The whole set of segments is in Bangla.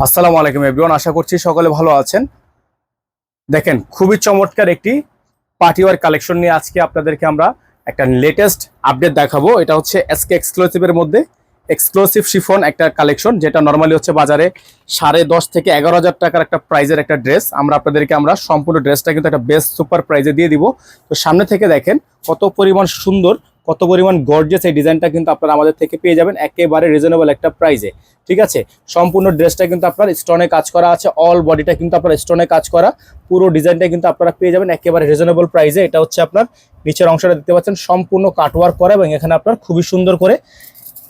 আসসালামু আলাইকুম এভরিওয়ান, আশা করছি সকলে ভালো আছেন। দেখেন, খুবই চমৎকার একটি পার্টিওয়ার কালেকশন নিয়ে আজকে আপনাদেরকে আমরা একটা লেটেস্ট আপডেট দেখাবো। এটা হচ্ছে এসকে এক্সক্লুসিভের মধ্যে এক্সক্লুসিভ শিফন একটা কালেকশন, যেটা নর্মালি হচ্ছে বাজারে 10.5 থেকে 11,000 টাকার একটা প্রাইজের একটা ড্রেস। আমরা সম্পূর্ণ ড্রেসটা কিন্তু একটা বেস্ট সুপার প্রাইজে দিয়ে দিব। তো সামনে থেকে দেখেন কত পরিমাণ সুন্দর, কত পরিমাণ গর্জিয়াস এই ডিজাইনটা কিন্তু আপনারা আমাদের থেকে পেয়ে যাবেন একেবারে রিজনেবল একটা প্রাইজে। ঠিক আছে, সম্পূর্ণ ড্রেসটা কিন্তু আপনার স্টোনে কাজ করা আছে, অল বডিটা কিন্তু আপনার স্টোনে কাজ করা, পুরো ডিজাইনটা কিন্তু আপনারা পেয়ে যাবেন একেবারে রিজনেবল প্রাইজে। এটা হচ্ছে আপনার নিচের অংশটা দেখতে পাচ্ছেন সম্পূর্ণ কাটওয়ার্ক করা, এবং এখানে আপনার খুবই সুন্দর করে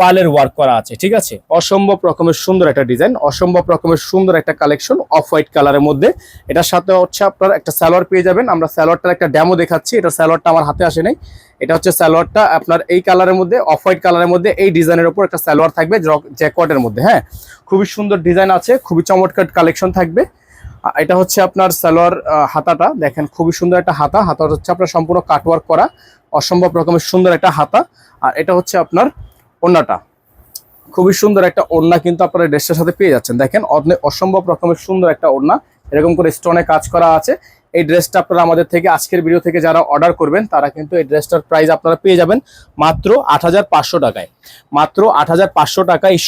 পালের ওয়ার্ক করা আছে। ঠিক আছে, অসম্ভব রকমের সুন্দর একটা ডিজাইন, অসম্ভব রকমের সুন্দর একটা কালেকশন অফ হোয়াইট কালারের মধ্যে। এটার সাথে হচ্ছে আপনার একটা সালোয়ার পেয়ে যাবেন। আমরা সালোয়ারটার একটা ড্যামো দেখাচ্ছি। এটা সালোয়ারটা আমার হাতে আসে নাই, এটা হচ্ছে সালোয়ারটা আপনার এই কালারের মধ্যে, অফ হোয়াইট কালারের মধ্যে এই ডিজাইনের উপর একটা সালোয়ার থাকবে জ্যাকওয়ার্ডের মধ্যে। হ্যাঁ, খুবই সুন্দর ডিজাইন আছে, খুবই চমৎকার কালেকশন থাকবে। এটা হচ্ছে আপনার সালোয়ার হাতাটা দেখেন, খুবই সুন্দর একটা হাতা হচ্ছে আপনার সম্পূর্ণ কাটওয়ার্ক করা, অসম্ভব রকমের সুন্দর একটা হাতা। আর এটা হচ্ছে আপনার ওড়নাটা, খুবই সুন্দর একটা ওড়না কিন্তু আপনারা ড্রেসটার সাথে পেয়ে যাচ্ছেন। দেখেন অসম্ভব রকমের সুন্দর একটা ওড়না, এরকম করে স্টোনে কাজ করা আছে। এই ড্রেসটা আপনারা আমাদের থেকে আজকের ভিডিও থেকে যারা অর্ডার করবেন তারা কিন্তু এই ড্রেসটার প্রাইস আপনারা পেয়ে যাবেন মাত্র 8,500 টাকায়। মাত্র 8,500 টাকায় এই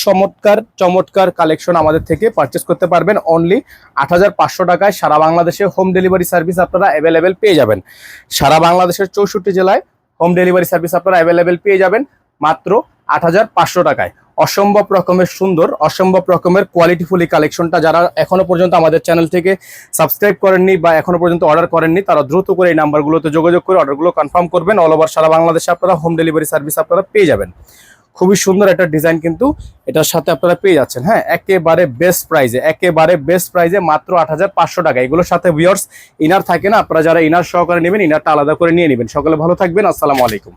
চমৎকার কালেকশন আমাদের থেকে পারচেস করতে পারবেন। অনলি 8,500 টাকায় সারা বাংলাদেশে হোম ডেলিভারি সার্ভিস আপনারা অ্যাভেলেবেল পেয়ে যাবেন। সারা বাংলাদেশের 64 জেলায় হোম ডেলিভারি সার্ভিস আপনারা অ্যাভেলেবেল পেয়ে যাবেন মাত্র 8,500 টাকায়। অসম্ভব রকমের সুন্দর, অসম্ভব রকমের কোয়ালিটিফুল এই কালেকশনটা যারা এখনো পর্যন্ত আমাদের চ্যানেল থেকে সাবস্ক্রাইব করেননি বা এখনো পর্যন্ত অর্ডার করেননি, তারা দ্রুত করে এই নাম্বারগুলোতে যোগাযোগ করে অর্ডারগুলো কনফার্ম করবেন। অল ওভার সারা বাংলাদেশে আপনারা হোম ডেলিভারি সার্ভিস আপনারা পেয়ে যাবেন। খুবই সুন্দর একটা ডিজাইন কিন্তু এটার সাথে আপনারা পেয়ে যাচ্ছেন। হ্যাঁ, একেবারে বেস্ট প্রাইজে মাত্র 8,500 টাকা। এগুলোর সাথে ভিউয়ার্স ইনার থাকে না, আপনারা যারা ইনার সহকারে নেবেন ইনারটা আলাদা করে নিয়ে নেবেন। সকলে ভালো থাকবেন, আসসালামু আলাইকুম।